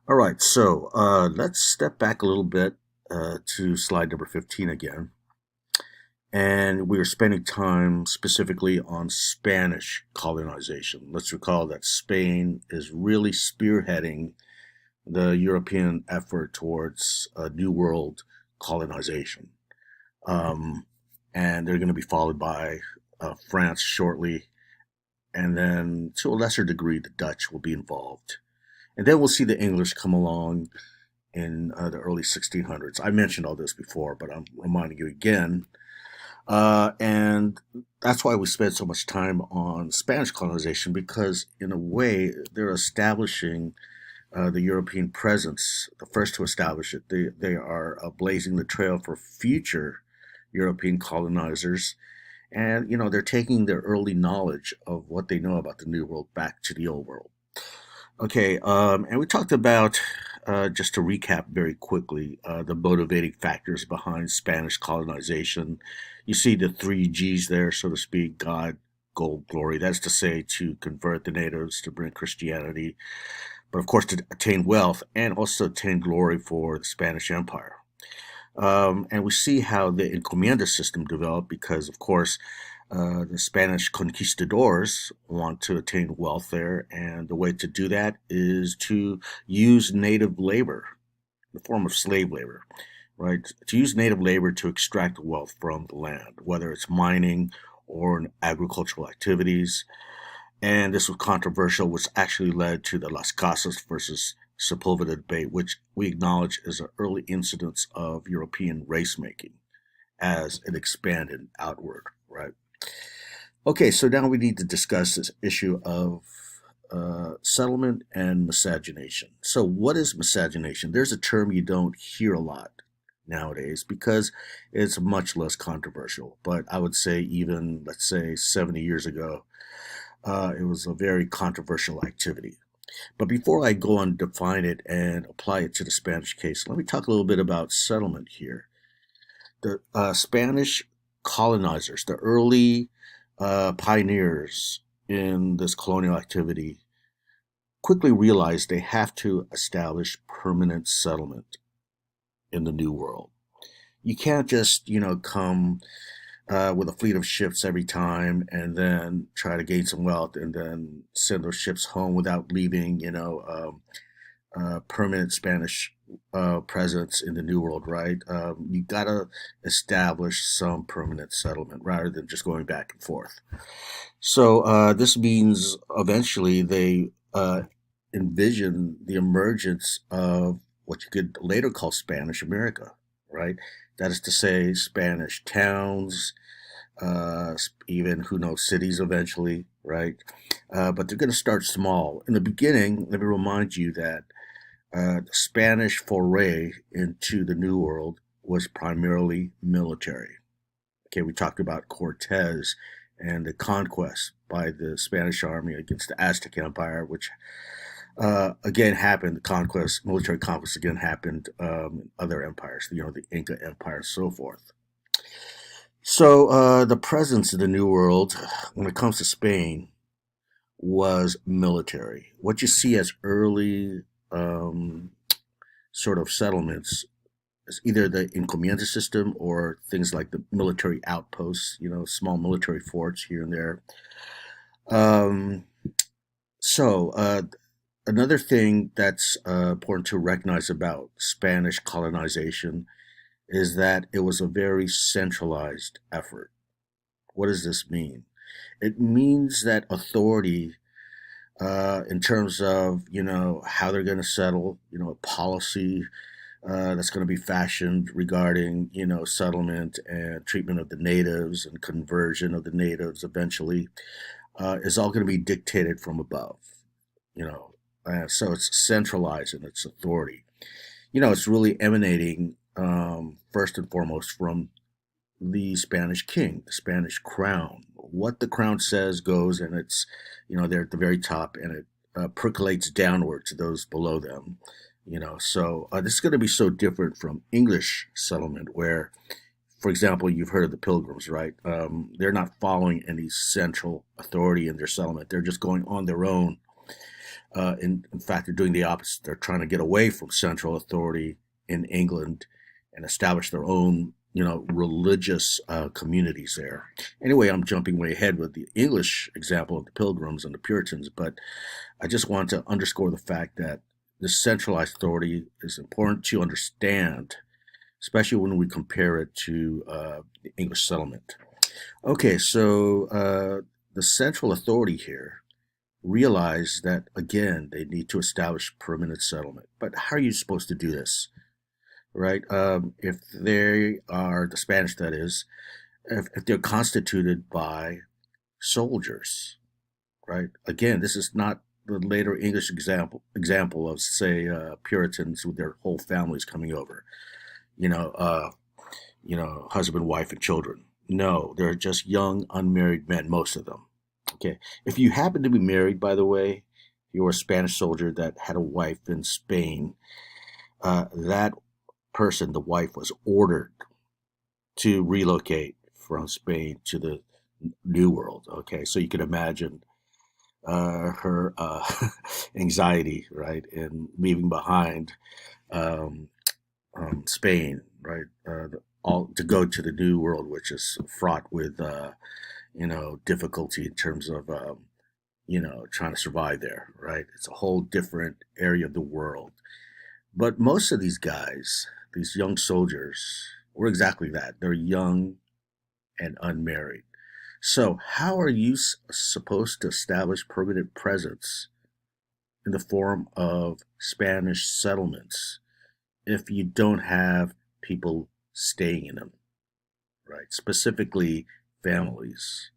All right, so let's step back a little bit to slide number 15 again. And we were spending time specifically on Spanish colonization. Let's recall that Spain is really spearheading the European effort towards a New World colonization. Um, and they're going to be followed by France shortly. And then, to a lesser degree, the Dutch will be involved. And then we'll see the English come along in the early 1600s. I mentioned all this before, but I'm reminding you again. And that's why we spend so much time on Spanish colonization because, in a way, they're establishing the European presence, the first to establish it. They are blazing the trail for future European colonizers. And, they're taking their early knowledge of what they know about the New World back to the Old World. Okay, and we talked about, just to recap very quickly, the motivating factors behind Spanish colonization. You see the three G's there, so to speak: God, gold, glory. That's to say, to convert the natives, to bring Christianity, but of course to attain wealth and also attain glory for the Spanish Empire. And we see how the encomienda system developed because, of course, the Spanish conquistadors want to attain wealth there, and the way to do that is to use native labor, the form of slave labor, right? To use native labor to extract wealth from the land, whether it's mining or in agricultural activities. And this was controversial, which actually led to the Las Casas versus Sepulveda debate, which we acknowledge is an early incidence of European race making as it expanded outward, right? Okay, so now we need to discuss this issue of settlement and miscegenation. So, what is miscegenation? There's a term you don't hear a lot nowadays because it's much less controversial. But I would say, even let's say 70 years ago, it was a very controversial activity. But before I go on to define it and apply it to the Spanish case, let me talk a little bit about settlement here. The Spanish colonizers, the early pioneers in this colonial activity, quickly realized they have to establish permanent settlement in the New World. You can't just, come with a fleet of ships every time and then try to gain some wealth and then send those ships home without leaving, permanent Spanish presence in the New World, right? You got to establish some permanent settlement rather than just going back and forth. So this means eventually they envision the emergence of what you could later call Spanish America, right? That is to say, Spanish towns, even who knows cities eventually, right? But they're going to start small. In the beginning, let me remind you that the Spanish foray into the New World was primarily military. Okay, we talked about Cortez and the conquest by the Spanish army against the Aztec Empire, which again happened. The conquest, military conquest, again happened in other empires. The Inca Empire, and so forth. So the presence of the New World, when it comes to Spain, was military. What you see as early um, sort of settlements is either the encomienda system or things like the military outposts, small military forts here and there. Um, so another thing that's important to recognize about Spanish colonization is that it was a very centralized effort. What does this mean? It means that authority, in terms of how they're going to settle, a policy that's going to be fashioned regarding settlement and treatment of the natives and conversion of the natives eventually, is all going to be dictated from above. So it's centralized in its authority. It's really emanating first and foremost from the Spanish king, the Spanish crown. What the crown says goes, and it's, they're at the very top, and it percolates downward to those below them. So this is going to be so different from English settlement, where, for example, you've heard of the Pilgrims, right? They're not following any central authority in their settlement. They're just going on their own. In fact, they're doing the opposite. They're trying to get away from central authority in England and establish their own, religious communities there. Anyway, I'm jumping way ahead with the English example of the Pilgrims and the Puritans, but I just want to underscore the fact that this centralized authority is important to understand, especially when we compare it to the English settlement. Okay, so the central authority here realize that again they need to establish permanent settlement. But how are you supposed to do this, right? If they are the Spanish, that is, if they're constituted by soldiers, right? Again, this is not the later English example of say Puritans with their whole families coming over, you know, uh, husband, wife, and children. No, they're just young, unmarried men, most of them. Okay. If you happen to be married, by the way, you're a Spanish soldier that had a wife in Spain, that person, the wife, was ordered to relocate from Spain to the New World. Okay. So you can imagine her anxiety, right, in leaving behind um, Spain, right, all to go to the New World, which is fraught with difficulty in terms of trying to survive there, right? It's a whole different area of the world. But most of these guys, these young soldiers, were exactly that. They're young and unmarried. So how are you supposed to establish permanent presence in the form of Spanish settlements if you don't have people staying in them, right? Specifically, families.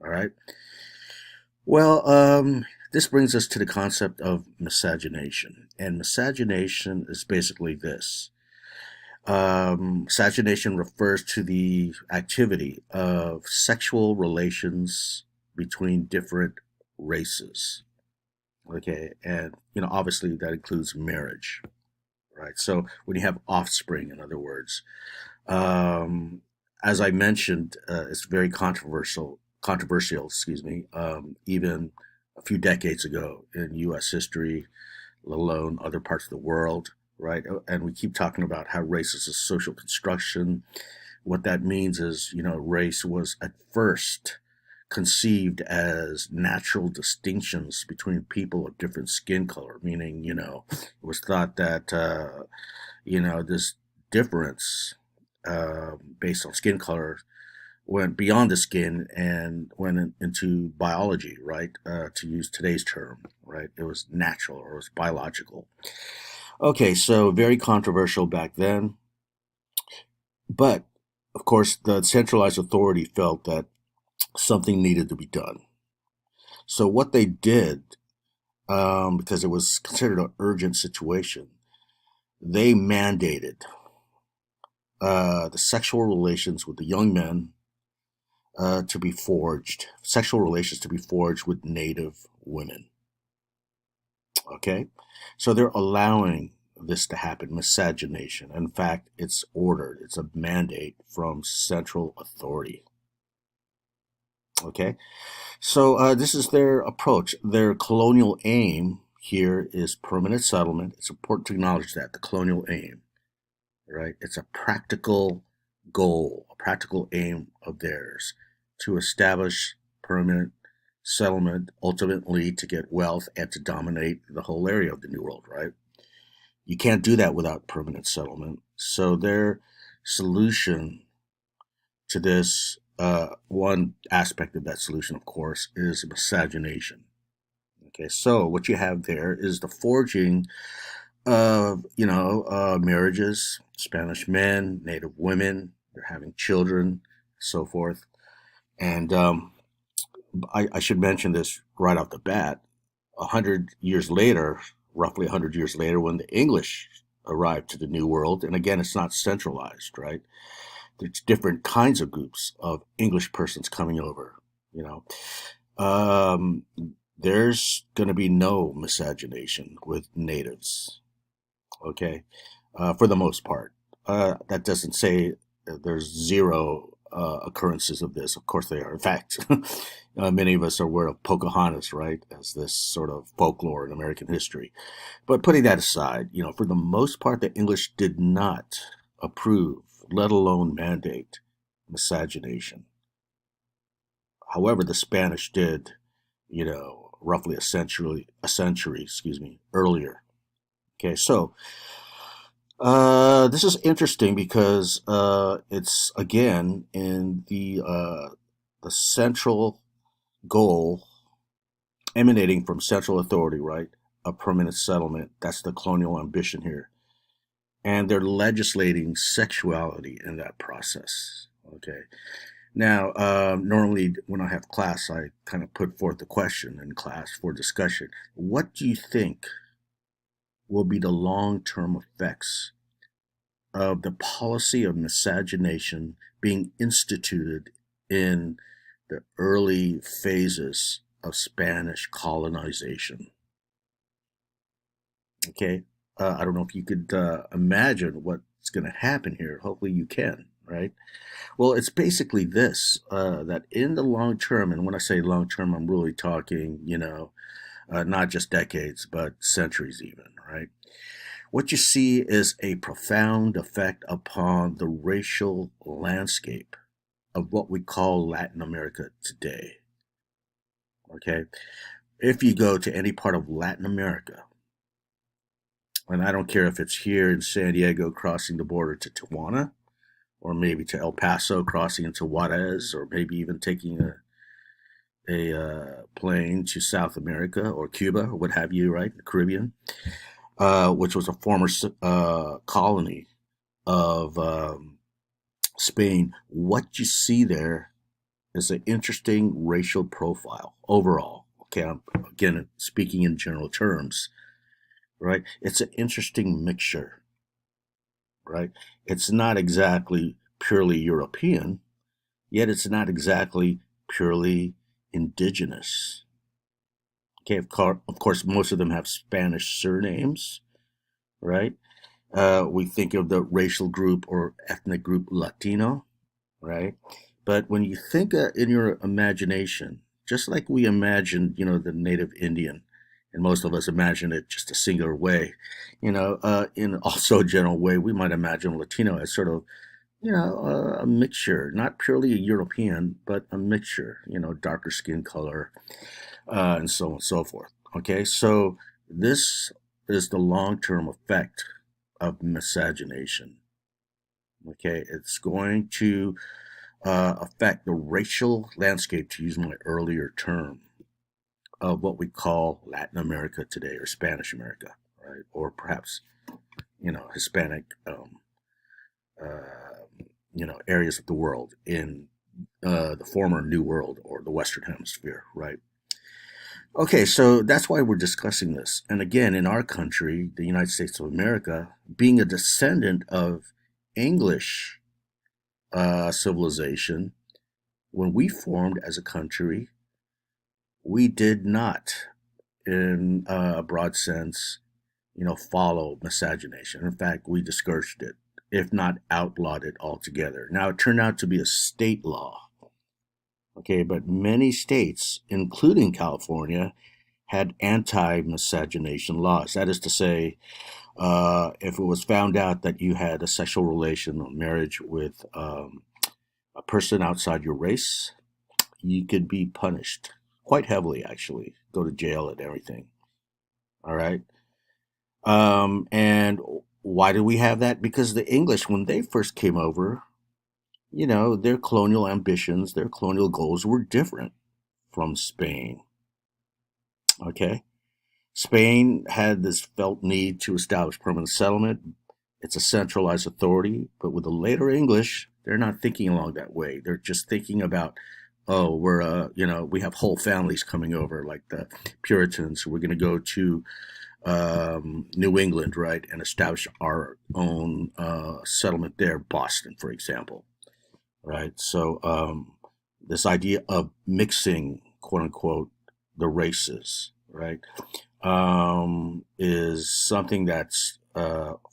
All right. Well, this brings us to the concept of miscegenation. And miscegenation is basically this. Miscegenation refers to the activity of sexual relations between different races. Okay. And, obviously that includes marriage, right? So when you have offspring, in other words, um, as I mentioned, it's very controversial, excuse me, even a few decades ago in U.S. history, let alone other parts of the world, right? And we keep talking about how race is a social construction. What that means is, race was at first conceived as natural distinctions between people of different skin color, meaning, it was thought that, this difference based on skin color went beyond the skin and went into biology, right? To use today's term, right? It was natural or it was biological. Okay, so very controversial back then. But of course, the centralized authority felt that something needed to be done. So what they did, because it was considered an urgent situation, they mandated the sexual relations with the young men to be forged, sexual relations to be forged with native women. Okay? So they're allowing this to happen, miscegenation. In fact, it's ordered, it's a mandate from central authority. Okay? So this is their approach. Their colonial aim here is permanent settlement. It's important to acknowledge that, the colonial aim, right? It's a practical goal, a practical aim of theirs to establish permanent settlement, ultimately to get wealth and to dominate the whole area of the New World, right? You can't do that without permanent settlement. So their solution to this, one aspect of that solution, of course, is miscegenation. Okay, so what you have there is the forging of, marriages, Spanish men, Native women, they're having children, so forth. And I should mention this right off the bat. 100 years later, roughly 100 years later, when the English arrived to the New World, and again, it's not centralized, right? There's different kinds of groups of English persons coming over. You know, there's going to be no miscegenation with natives. Okay, for the most part. That doesn't say there's zero occurrences of this. Of course, they are. In fact, many of us are aware of Pocahontas, right, as this sort of folklore in American history. But putting that aside, for the most part, the English did not approve, let alone mandate, miscegenation. However, the Spanish did, roughly a century, earlier. Okay, so this is interesting because it's again in the central goal emanating from central authority, right? A permanent settlement. That's the colonial ambition here, and they're legislating sexuality in that process. Okay. Now, normally when I have class, I kind of put forth the question in class for discussion. What do you think will be the long-term effects of the policy of miscegenation being instituted in the early phases of Spanish colonization? Okay, I don't know if you could imagine what's going to happen here. Hopefully, you can, right? Well, it's basically this that in the long term, and when I say long term, I'm really talking, not just decades, but centuries even, right? What you see is a profound effect upon the racial landscape of what we call Latin America today. Okay? If you go to any part of Latin America, and I don't care if it's here in San Diego crossing the border to Tijuana, or maybe to El Paso crossing into Juarez, or maybe even taking a plane to South America or Cuba or what have you, right? The Caribbean, which was a former colony of Spain. What you see there is an interesting racial profile overall. Okay, I'm again speaking in general terms, right? It's an interesting mixture, right? It's not exactly purely European, yet it's not exactly purely indigenous. Okay, of course, most of them have Spanish surnames, right? We think of the racial group or ethnic group Latino, right? But when you think in your imagination, just like we imagine, the native Indian, and most of us imagine it just a singular way, in also a general way, we might imagine Latino as sort of, a mixture, not purely a European, but a mixture, darker skin color, and so on and so forth. Okay, so this is the long term effect of miscegenation. Okay, it's going to affect the racial landscape, to use my earlier term, of what we call Latin America today, or Spanish America, right? Or perhaps, Hispanic, areas of the world in the former New World or the Western Hemisphere, right? Okay, so that's why we're discussing this. And again, in our country, the United States of America, being a descendant of English civilization, when we formed as a country, we did not, in a broad sense, follow miscegenation. In fact, we discouraged it, if not outlawed it altogether. Now, it turned out to be a state law. Okay, but many states, including California, had anti-miscegenation laws. That is to say, if it was found out that you had a sexual relation or marriage with a person outside your race, you could be punished quite heavily, actually, go to jail and everything. All right. And why do we have that? Because the English, when they first came over, their colonial ambitions, their colonial goals were different from Spain. Okay. Spain had this felt need to establish permanent settlement. It's a centralized authority, but with the later English, they're not thinking along that way. They're just thinking about, oh, we have whole families coming over, like the Puritans. We're going to go to New England, right, and establish our own settlement there, Boston, for example, right? So this idea of mixing, quote unquote, the races, right, is something that's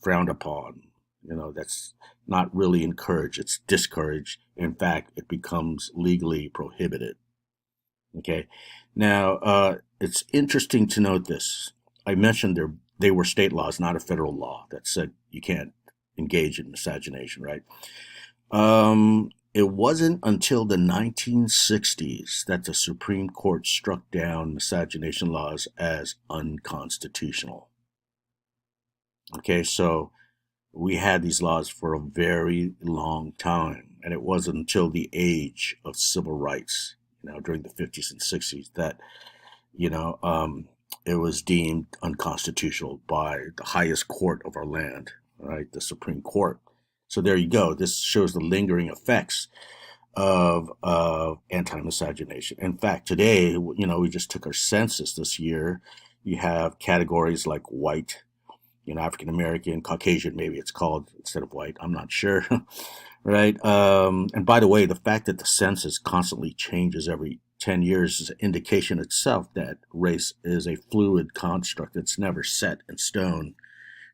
frowned upon, That's not really encouraged, it's discouraged. In fact, it becomes legally prohibited. Okay. Now, it's interesting to note this. I mentioned they were state laws, not a federal law that said you can't engage in miscegenation, right? It wasn't until the 1960s that the Supreme Court struck down miscegenation laws as unconstitutional. Okay, so we had these laws for a very long time, and it wasn't until the age of civil rights, during the 50s and 60s, that you know um, it was deemed unconstitutional by the highest court of our land, right, the Supreme Court. So there you go. This shows the lingering effects of anti-miscegenation. In fact, today, we just took our census this year. You have categories like white, African American, Caucasian, maybe it's called instead of white. I'm not sure. Right. And by the way, the fact that the census constantly changes every 10 years is an indication itself that race is a fluid construct. It's never set in stone,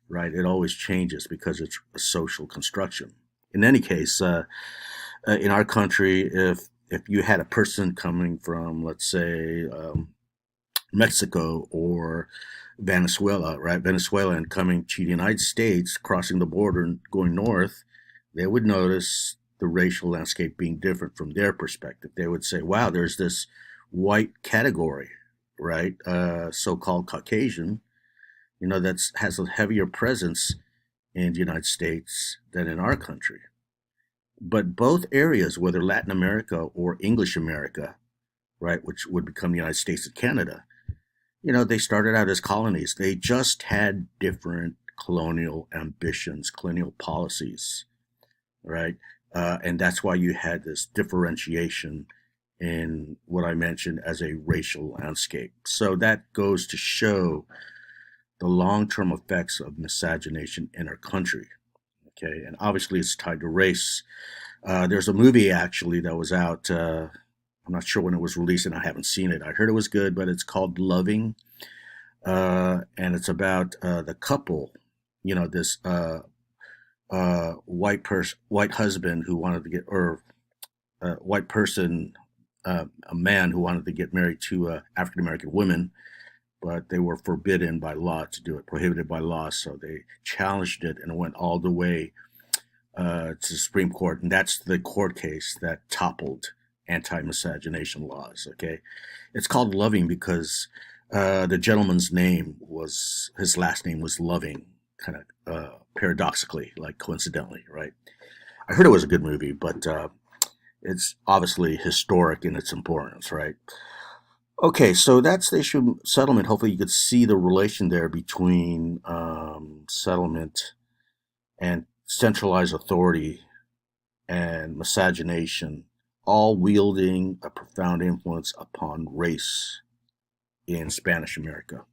right? It always changes because it's a social construction. In any case, in our country, if you had a person coming from, let's say, Mexico or Venezuela, right? Venezuela, and coming to the United States, crossing the border and going north, they would notice the racial landscape being different from their perspective. They would say, wow, there's this white category, right? So-called Caucasian, that has a heavier presence in the United States than in our country. But both areas, whether Latin America or English America, right, which would become the United States and Canada, they started out as colonies. They just had different colonial ambitions, colonial policies, right? And that's why you had this differentiation in what I mentioned as a racial landscape. So that goes to show the long-term effects of miscegenation in our country. Okay, and obviously it's tied to race. There's a movie actually that was out. I'm not sure when it was released, and I haven't seen it. I heard it was good, but it's called Loving, and it's about the couple. This white husband who wanted to get, or white person, a man who wanted to get married to African American women, but they were forbidden by law to do it, prohibited by law. So they challenged it, and it went all the way to the Supreme Court, and that's the court case that toppled anti-miscegenation laws. Okay, it's called Loving because the gentleman's his last name was Loving, kind of paradoxically, like coincidentally, right? I heard it was a good movie, but it's obviously historic in its importance, right? Okay, so that's the issue of settlement. Hopefully, you could see the relation there between settlement and centralized authority and miscegenation, all wielding a profound influence upon race in Spanish America.